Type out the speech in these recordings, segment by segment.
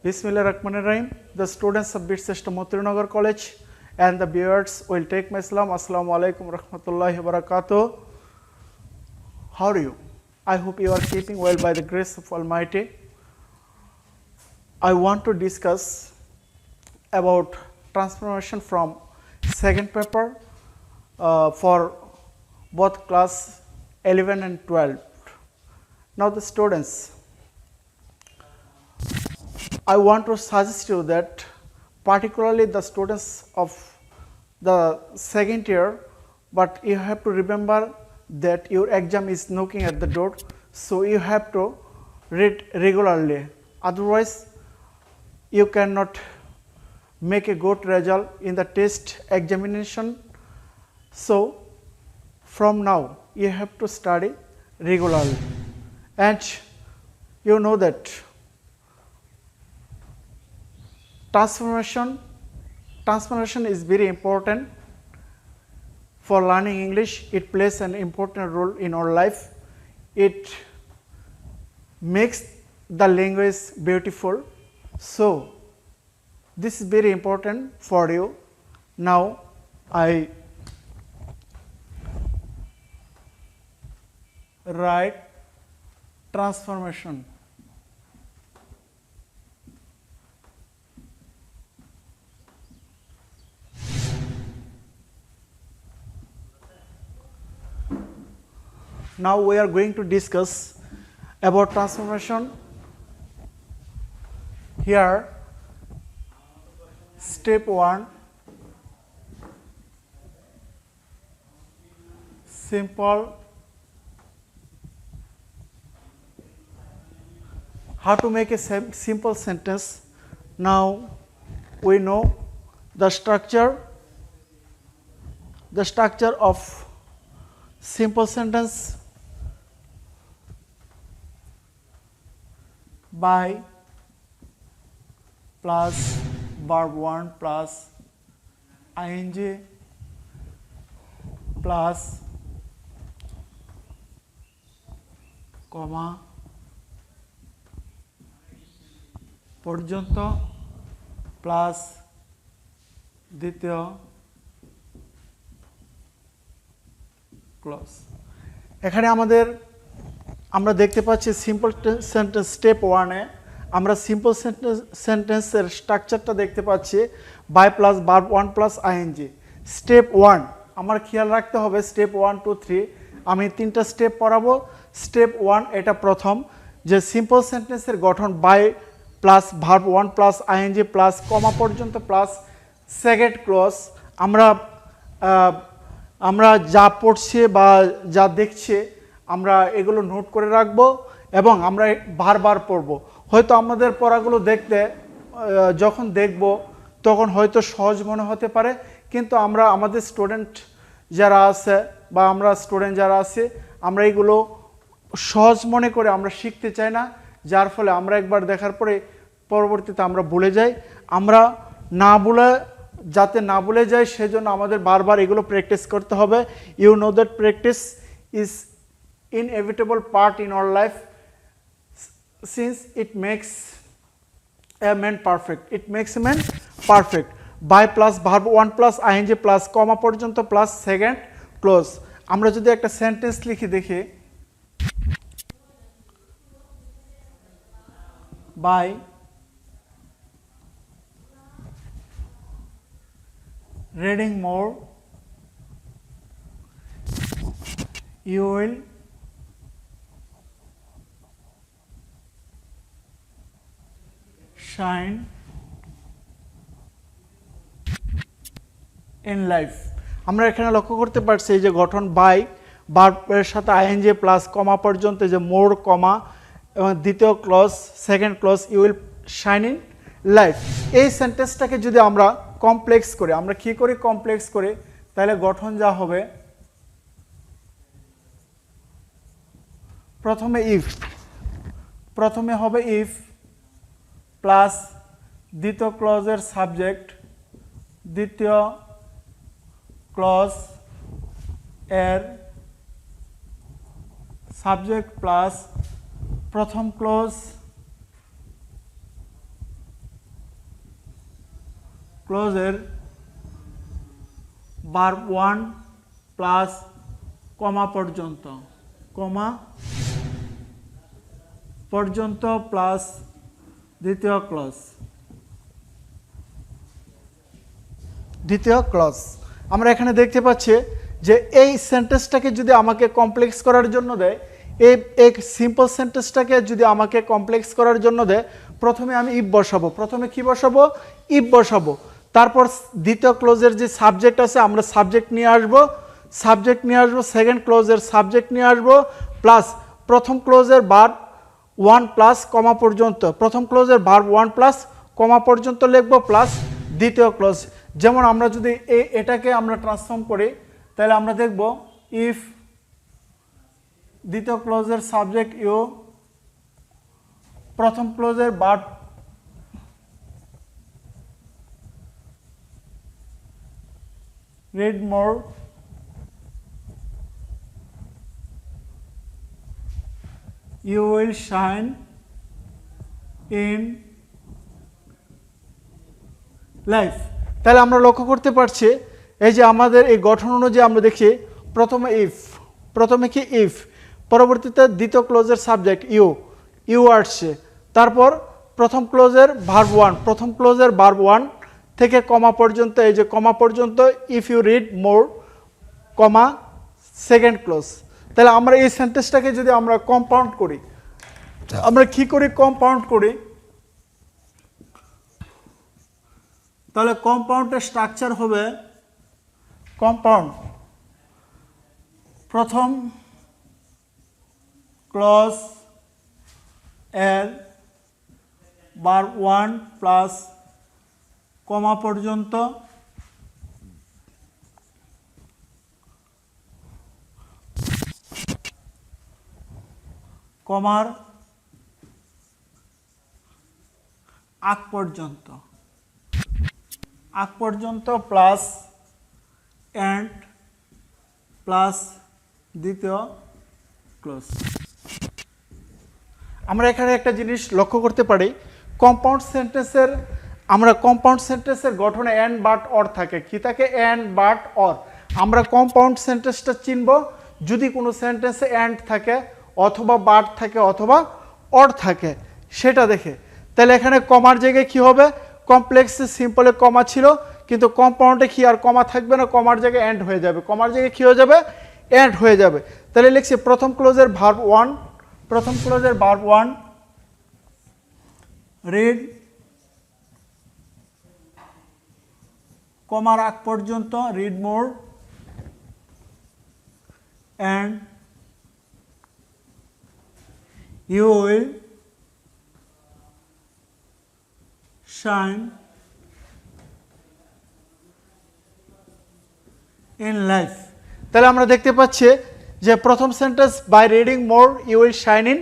Bismillahirrahmanirrahim. The students of Birsheshta Motirnagar College and the viewers will take my salam. Assalamu alaikum rahmatullahi wabarakatuh. How are you? I hope you are keeping well by the grace of Almighty. I want to discuss about transformation from second paper for both class 11 and 12. Now the students, I want to suggest you that particularly the students of the second year, but you have to remember that your exam is knocking at the door, so you have to read regularly, otherwise you cannot make a good result in the test examination. So from now you have to study regularly, and you know that transformation is very important for learning English. It plays an important role in our life. It makes the language beautiful. So this is very important for you. Now I write transformation. Now we are going to discuss about transformation. Here, step 1, simple. How to make a simple sentence? Now we know the structure of simple sentence. By plus verb 1 plus ing plus comma পর্যন্ত plus দ্বিতীয় clause. এখানে আমরা দেখতে পাচ্ছি simple sentence step 1-এ আমরা simple সেন্টেন্সের স্ট্রাকচারটা দেখতে পাচ্ছি by plus verb 1 plus ING. Step 1 আমার খেয়াল রাখতে হবে, স্টেপ 1 2 3 আমি 3টা স্টেপ পড়াবো। স্টেপ 1 এটা প্রথম, যে সিম্পল সেন্টেন্সের গঠন by plus verb 1 plus ING plus comma পর্যন্ত প্লাস সেকেন্ড ক্লজ। আমরা যা পড়ছি বা যা দেখছি আমরা এগুলো নোট করে রাখবো এবং আমরা বারবার পড়ব। হয়তো আমাদের পড়াগুলো যখন দেখব তখন হয়তো সহজ মনে হতে পারে, কিন্তু আমাদের স্টুডেন্ট যারা আছে বা আমরা স্টুডেন্ট যারা আছে আমরা এগুলো সহজ মনে করে আমরা শিখতে চাই না, যার ফলে আমরা একবার দেখার পরে পরবর্তীতে আমরা ভুলে যাই। আমরা যাতে না ভুলে যাই সেজন্য আমাদের বারবার এগুলো প্র্যাকটিস করতে হবে। You know that practice is inevitable part in our life, since it makes a man perfect. It makes a man perfect. By plus verb 1 plus ing plus comma পর্যন্ত plus second clause. আমরা যদি একটা sentence লিখি দেখি, by reading more you will shine in life. আমরা এখানে লক্ষ্য করতে পারছি যে গঠন বাই ভার্বের সাথে আইএনজি প্লাস কমা পর্যন্ত যে মোর কমা এবং দ্বিতীয় clause second clause you will shine in life. এই সেন্টেন্সটাকে যদি আমরা কমপ্লেক্স করে আমরা কি করি কমপ্লেক্স করে, তাহলে গঠন যা হবে প্রথমে হবে ইফ প্লাস দ্বিতীয় ক্লজের সাবজেক্ট, দ্বিতীয় ক্লজ এর সাবজেক্ট প্লাস প্রথম ক্লজ ক্লোজের ভার্ব ওয়ান প্লাস কমা পর্যন্ত, কমা পর্যন্ত প্লাস দ্বিতীয় ক্লজ, দ্বিতীয় ক্লজ। আমরা এখানে দেখতে পাচ্ছি যে এই সেন্টেন্সটাকে যদি আমাকে কমপ্লেক্স করার জন্য দেয়, এই সিম্পল সেন্টেন্সটাকে যদি আমাকে কমপ্লেক্স করার জন্য দেয়, প্রথমে আমি ইফ বসাবো। প্রথমে কি বসাবো? ইফ বসাবো। তারপর দ্বিতীয় ক্লোজের যে সাবজেক্ট আছে আমরা সাবজেক্ট নিয়ে আসবো, সাবজেক্ট নিয়ে আসবো, সেকেন্ড ক্লোজের সাবজেক্ট নিয়ে আসবো, প্লাস প্রথম ক্লোজের ভার্ব ওয়ান প্লাস কমা পর্যন্ত, প্রথম ক্লোজের ভার্ব ওয়ান প্লাস কমা পর্যন্ত লিখবো, প্লাস দ্বিতীয় ক্লোজ। যেমন আমরা যদি এটাকে আমরা ট্রান্সফর্ম করি তাহলে আমরা দেখব ইফ দ্বিতীয় ক্লোজের সাবজেক্ট ইউ, প্রথম ক্লোজের verb read more, you will shine in life। তাহলে আমরা লক্ষ্য করতে পারছি এই যে আমাদের এই গঠন অনুযায়ী আমরা দেখি প্রথমে ইফ, প্রথমে কি ইফ, পরবর্তীতে দ্বিতীয় ক্লোজের সাবজেক্ট ইউ, ইউ আসছে, তারপর প্রথম ক্লোজের ভার্ব ওয়ান, প্রথম ক্লোজের ভার্ব ওয়ান থেকে কমা পর্যন্ত, এই যে কমা পর্যন্ত if you read more, comma second clause. তাহলে আমরা এই সেন্টেন্সটাকে যদি আমরা কম্পাউন্ড করি, আমরা কি করি? কম্পাউন্ড করি। তাহলে কম্পাউন্ডের স্ট্রাকচার হবে কম্পাউন্ড, প্রথম ক্লজ এর ভার্ব ওয়ান প্লাস কমা পর্যন্ত, কমার আগ পর্যন্ত, আগ পর্যন্ত প্লাস এন্ড প্লাস দ্বিতীয় ক্লোজ। আমরা এখানে একটা জিনিস লক্ষ্য করতে পারি, কম্পাউন্ড সেন্টেন্সের, আমরা কম্পাউন্ড সেন্টেন্সের গঠনে এন্ড বাট অর থাকে। কি থাকে? And but or. আমরা কম্পাউন্ড সেন্টেন্সটা চিনব যদি কোনো সেন্টেন্সে এন্ড থাকে অথবা বাট থাকে অথবা অর থাকে, সেটা দেখে। তাহলে এখানে কমার জায়গায় কি হবে? কমপ্লেক্সে সিম্পলে কমা ছিল, কিন্তু কম্পাউন্ডে কি আর কমা থাকবে না, কমার জায়গায় এন্ড হয়ে যাবে, কমার জায়গায় কি হয়ে যাবে? এন্ড হয়ে যাবে। তাহলে লিখছি প্রথম ক্লোজের ভার্ব ওয়ান, প্রথম ক্লোজের ভার্ব ওয়ান রিড, কমার আগ পর্যন্ত read more, and you will shine in life. তাহলে আমরা দেখতে পাচ্ছি যে প্রথম sentence by reading more you will shine in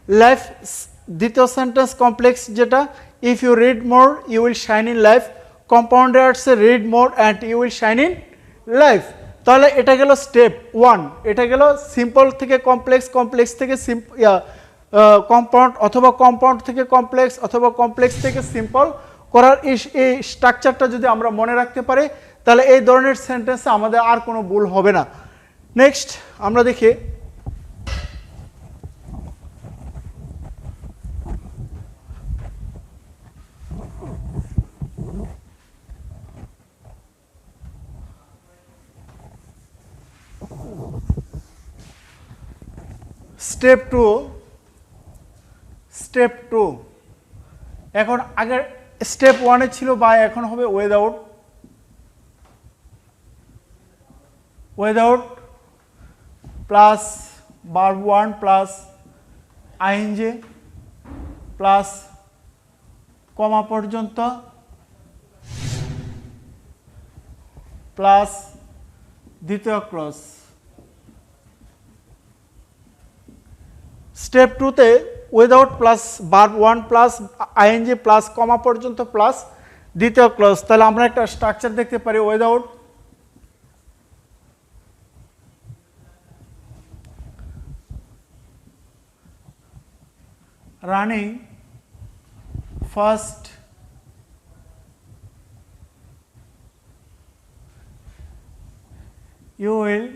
life, দ্বিতীয় সেন্টেন্স কমপ্লেক্স যেটা if you read more you will shine in life, কম্পাউন্ডে আসছে read more and you will shine in life. তাহলে এটা গেল স্টেপ ওয়ান, এটা গেল সিম্পল থেকে কমপ্লেক্স, কমপ্লেক্স থেকে কম্পাউন্ড, অথবা কম্পাউন্ড থেকে কমপ্লেক্স, অথবা কমপ্লেক্স থেকে সিম্পল করার এই স্ট্রাকচারটা যদি আমরা মনে রাখতে পারি তাহলে এই ধরনের সেন্টেন্সে আমাদের আর কোনো ভুল হবে না। নেক্সট আমরা দেখি স্টেপ টু। স্টেপ টু, এখন আগের স্টেপ ওয়ানে ছিল বাই, এখন হবে without. Without plus verb one plus ING plus comma পর্যন্ত প্লাস দ্বিতীয় ক্লজ। স্টেপ টুতে without plus verb one plus ING plus comma পর্যন্ত প্লাস দ্বিতীয় ক্লজ। তাহলে আমরা একটা স্ট্রাকচার দেখতে পারি, without running first you will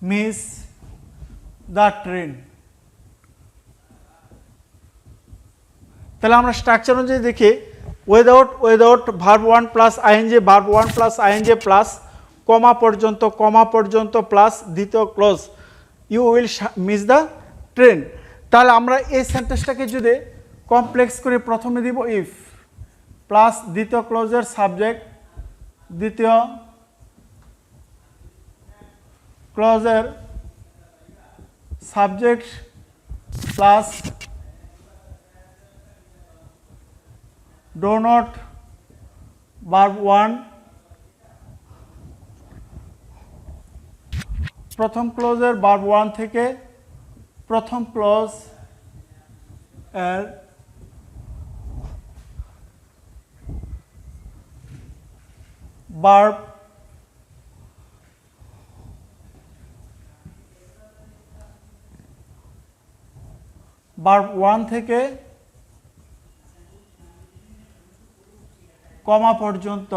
miss the train. তাহলে আমরা স্ট্রাকচার অনুযায়ী দেখি without verb 1 plus ING verb 1 plus ING plus comma পর্যন্ত প্লাস দ্বিতীয় clause you will miss the train. তাহলে আমরা এই সেন্টেন্সটাকে যদি কমপ্লেক্স করে প্রথমে দিব ইফ প্লাস দ্বিতীয় ক্লজের সাবজেক্ট দ্বিতীয় ক্লজের subject plus do not verb 1 প্রথম ক্লজের ভার্ব 1 থেকে প্রথম ক্লজ এর ভার্ব ভার্ব 1 থেকে কমা পর্যন্ত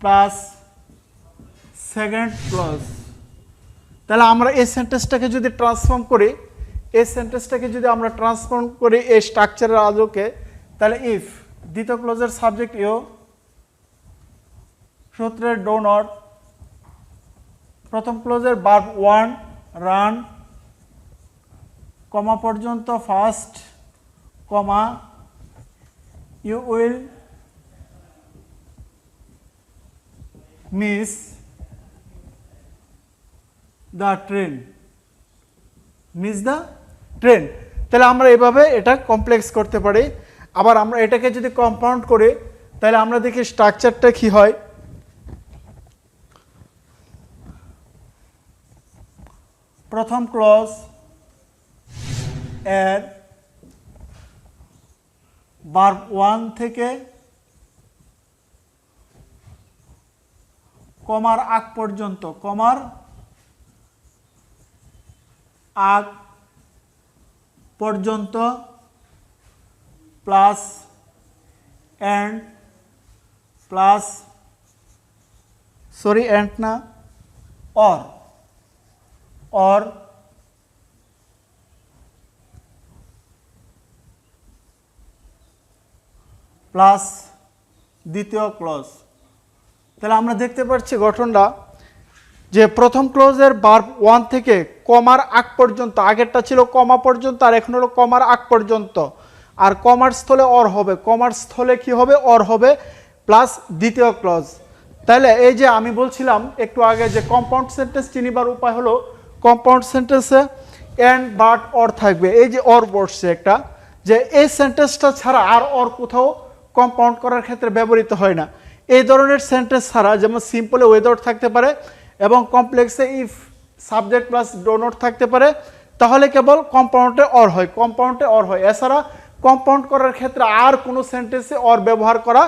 প্লাস সেকেন্ড ক্লজ। তাহলে আমরা এই সেন্টেন্সটাকে যদি ট্রান্সফর্ম করি এই স্ট্রাকচারের আলোকে, তাহলে ইফ দ্বিতীয় ক্লজের সাবজেক্ট ইউ সূত্রের ডো নট প্রথম ক্লজের ভার্ব 1 রান কমা পর্যন্ত first comma you will miss the train. তাহলে আমরা এভাবে এটা কমপ্লেক্স করতে পারি। আবার আমরা এটাকে যদি কম্পাউন্ড করি তাহলে আমরা দেখি স্ট্রাকচারটা কি হয়। প্রথম ক্লজ এর ভার্ব 1 থেকে কমার আগ পর্যন্ত প্লাস এন্ড প্লাস এন্ড না অর প্লাস দ্বিতীয় ক্লজ। তাহলে আমরা দেখতে পাচ্ছি গঠনটা যে প্রথম ক্লজের ভার্ব 1 থেকে কমার আগ পর্যন্ত, আগেরটা ছিল কমা পর্যন্ত আর এখন হলো কমার আগ পর্যন্ত, আর কমার স্থলে অর হবে, কমার স্থলে কি হবে অর হবে প্লাস দ্বিতীয় ক্লজ। তাহলে এই যে আমি বলছিলাম একটু আগে যে কম্পাউন্ড সেন্টেন্স চিনিবার উপায় হলো কম্পাউন্ড সেন্টেন্সে এন্ড বাট অর থাকবে। এই যে অর বসছে একটা, যে এই সেন্টেন্সটা ছাড়া আর অর কোথাও কম্পাউন্ড করার ক্ষেত্রে ব্যবহৃত হয় না। এই ধরনের সেন্টেন্স ছাড়া যেমন সিম্পলে উইদাউট থাকতে পারে এবং কমপ্লেক্সে if subject plus do not থাকতে পারে, তাহলে কেবল কম্পাউন্ডে অর হয়। এছাড়া কম্পাউন্ড করার ক্ষেত্রে আর কোনো সেন্টেন্সে অর ব্যবহার করা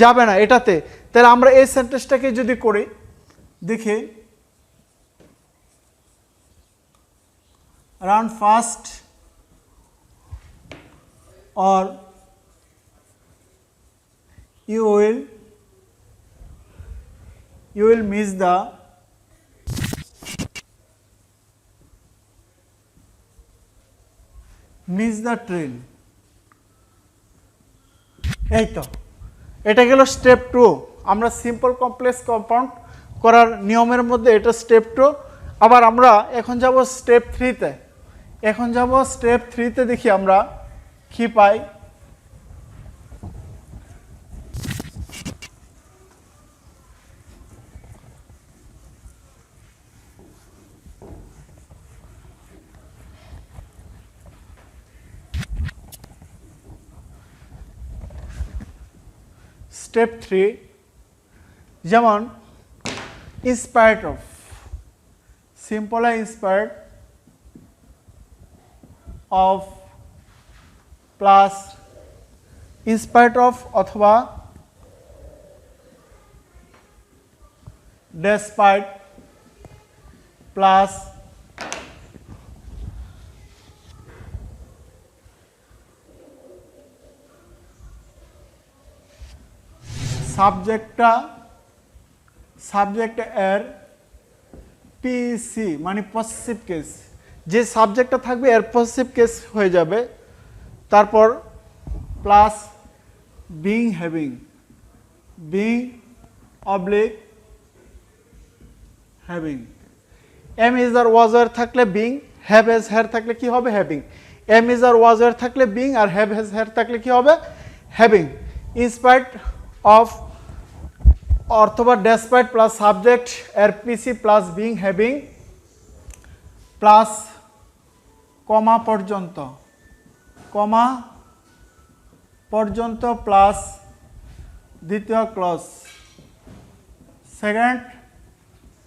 যাবে না এটাতে। তাহলে আমরা এই সেন্টেন্সটাকে যদি করি দেখি, run fast or you will miss the train. এই তো এটা গেল স্টেপ 2। আমরা সিম্পল কমপ্লেক্স কম্পাউন্ড করার নিয়মের মধ্যে এটা স্টেপ 2। আবার আমরা এখন যাব স্টেপ 3-তে। দেখি আমরা কি পাই। স্টেপ 3 যেমন inspired of, simple inspired of plus inspired of অথবা ডেসপাইট প্লাস সাবজেক্ট এর পিসি মানে পসেসিভ কেস, যে সাবজেক্টটা থাকবে এর পসেসিভ কেস হয়ে যাবে। তারপর plus being having, being oblique having. Am is are was are থাকলে বিং, হ্যাভ হ্যাজ হ্যার থাকলে কি হবে having. Am is are was are থাকলে বিং, আর হ্যাভ হ্যাজ হ্যার থাকলে কি হবে হ্যাভিং। ইনস্পাইট অফ অথবা ডেসপাইট প্লাস সাবজেক্ট এর PC plus being having plus comma পর্যন্ত প্লাস দ্বিতীয় ক্লজ সেকেন্ড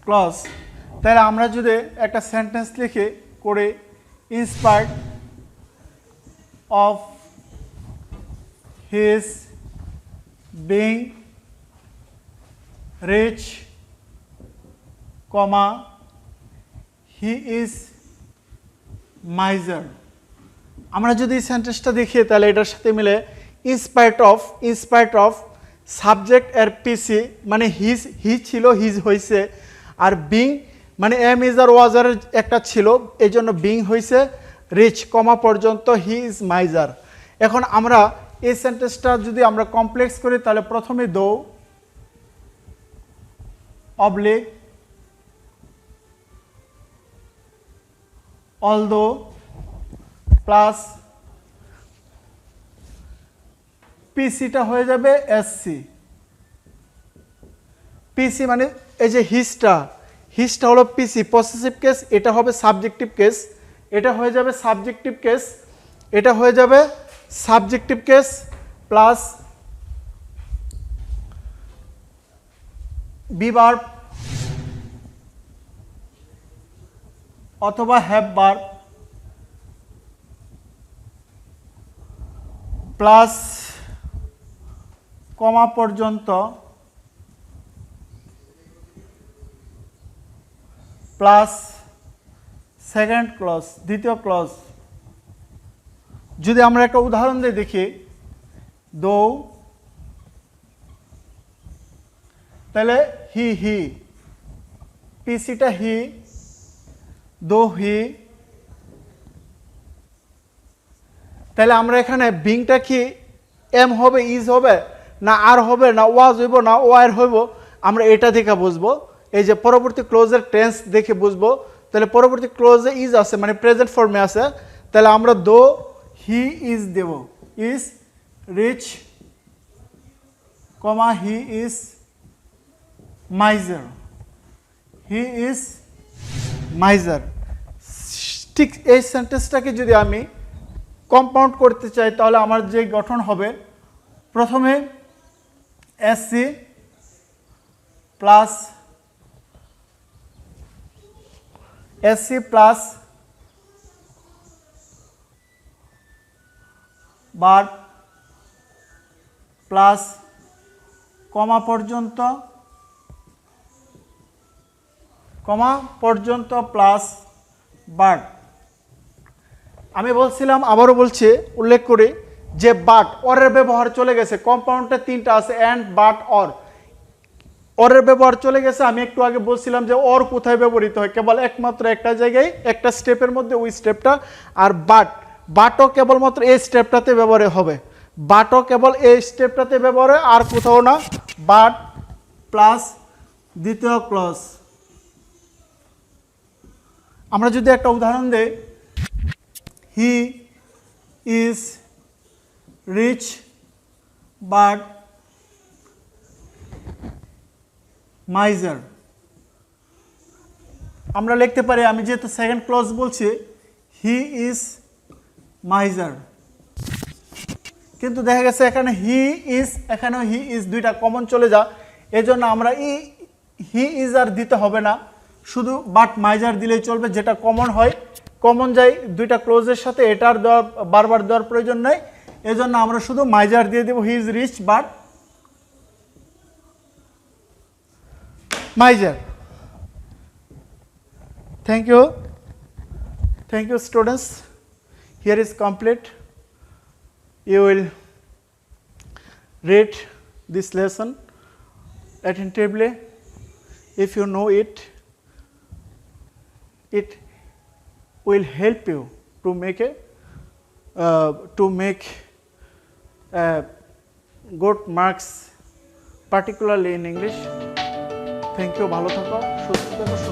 ক্লজ। তাহলে আমরা যদি একটা সেন্টেন্স লিখে করে in spite of his being rich comma he is miser. আমরা যদি সেন্টেন্সটা দেখি তাহলে এটার সাথে মিলে ইনস্পাইট অফ সাবজেক্ট এর পিসি মানে হি ছিল হিজ হয়েছে, আর বিং মানে এম ইজ আর ওয়াজ আর একটা ছিল এই জন্য বিং হয়েছে, রিচ কমা পর্যন্ত হি ইজ মাইজার। এখন আমরা এই সেন্টেন্সটা যদি আমরা কমপ্লেক্স করি তাহলে প্রথমে দো অবলিক অলদো প্লাস পিসিটা হয়ে যাবে এসসি। পিসি মানে এই যে হিজটা হলো পিসি পসেসিভ কেস, এটা হবে সাবজেক্টিভ কেস, এটা হয়ে যাবে সাবজেক্টিভ কেস, এটা হয়ে যাবে subjective case plus be verb অথবা হ্যাভ ভার্ব প্লাস কমা পর্যন্ত প্লাস সেকেন্ড ক্লজ দ্বিতীয় ক্লজ। যদি আমরা একটা উদাহরণ দিয়ে দেখি দো, তাহলে হি পিসিটা হি, দো হি, তাহলে আমরা এখানে বিংটা কি এম হবে ইজ হবে না আর হবে না ওয়াজ হইব না ওয়ার হইব, আমরা এটা দেখে বুঝবো। এই যে পরবর্তী ক্লোজের টেন্স দেখে বুঝবো। তাহলে পরবর্তী ক্লোজে ইজ আছে মানে প্রেজেন্ট ফর্মে আছে, তাহলে আমরা দো হি ইজ দেব, is rich comma he is miser, he is miser. ঠিক এই সেন্টেন্সটাকে যদি আমি কম্পাউন্ড করতে চাই তাহলে আমার যে গঠন হবে প্রথমে SC plus verb plus comma পর্যন্ত প্লাস ভার্ব। আমি বলছিলাম আবারও বলছি উল্লেখ করি যে বাট অরের ব্যবহার চলে গেছে, কম্পাউন্ডে তিনটা আছে অ্যান্ড বাট অরের ব্যবহার চলে গেছে। আমি একটু আগে বলছিলাম যে অর কোথায় ব্যবহৃত হয়, কেবল একমাত্র একটা জায়গায় একটা স্টেপের মধ্যে, ওই স্টেপটা। আর বাটও কেবলমাত্র এই স্টেপটাতে ব্যবহার হবে, বাটও কেবল এই স্টেপটাতে ব্যবহার হয় আর কোথাও না। বাট প্লাস দ্বিতীয় ক্লজ। আমরা যদি একটা উদাহরণ দেই he is rich but miser, আমরা লিখতে পারি, আমি যেহেতু সেকেন্ড ক্লজ বলছি হি ইজ মাইজার, কিন্তু দেখা গেছে এখানে এখানেও হি ইজ দুইটা কমন চলে যা, এজন্য আমরা হি ইজ আর দিতে হবে না, শুধু বাট মাইজার দিলেই চলবে, যেটা কমন হয় কমন যায় দুইটা ক্লোজের সাথে, এটার বারবার দেওয়ার প্রয়োজন নেই, এজন্য আমরা শুধু মাইজার দিয়ে দেব he is rich but miser. Thank you students, here is complete. You will read this lesson attentively. If you know it, it will help you to make good marks, particularly in English. Thank you, ভালো থাকো, সুস্থ থাকো।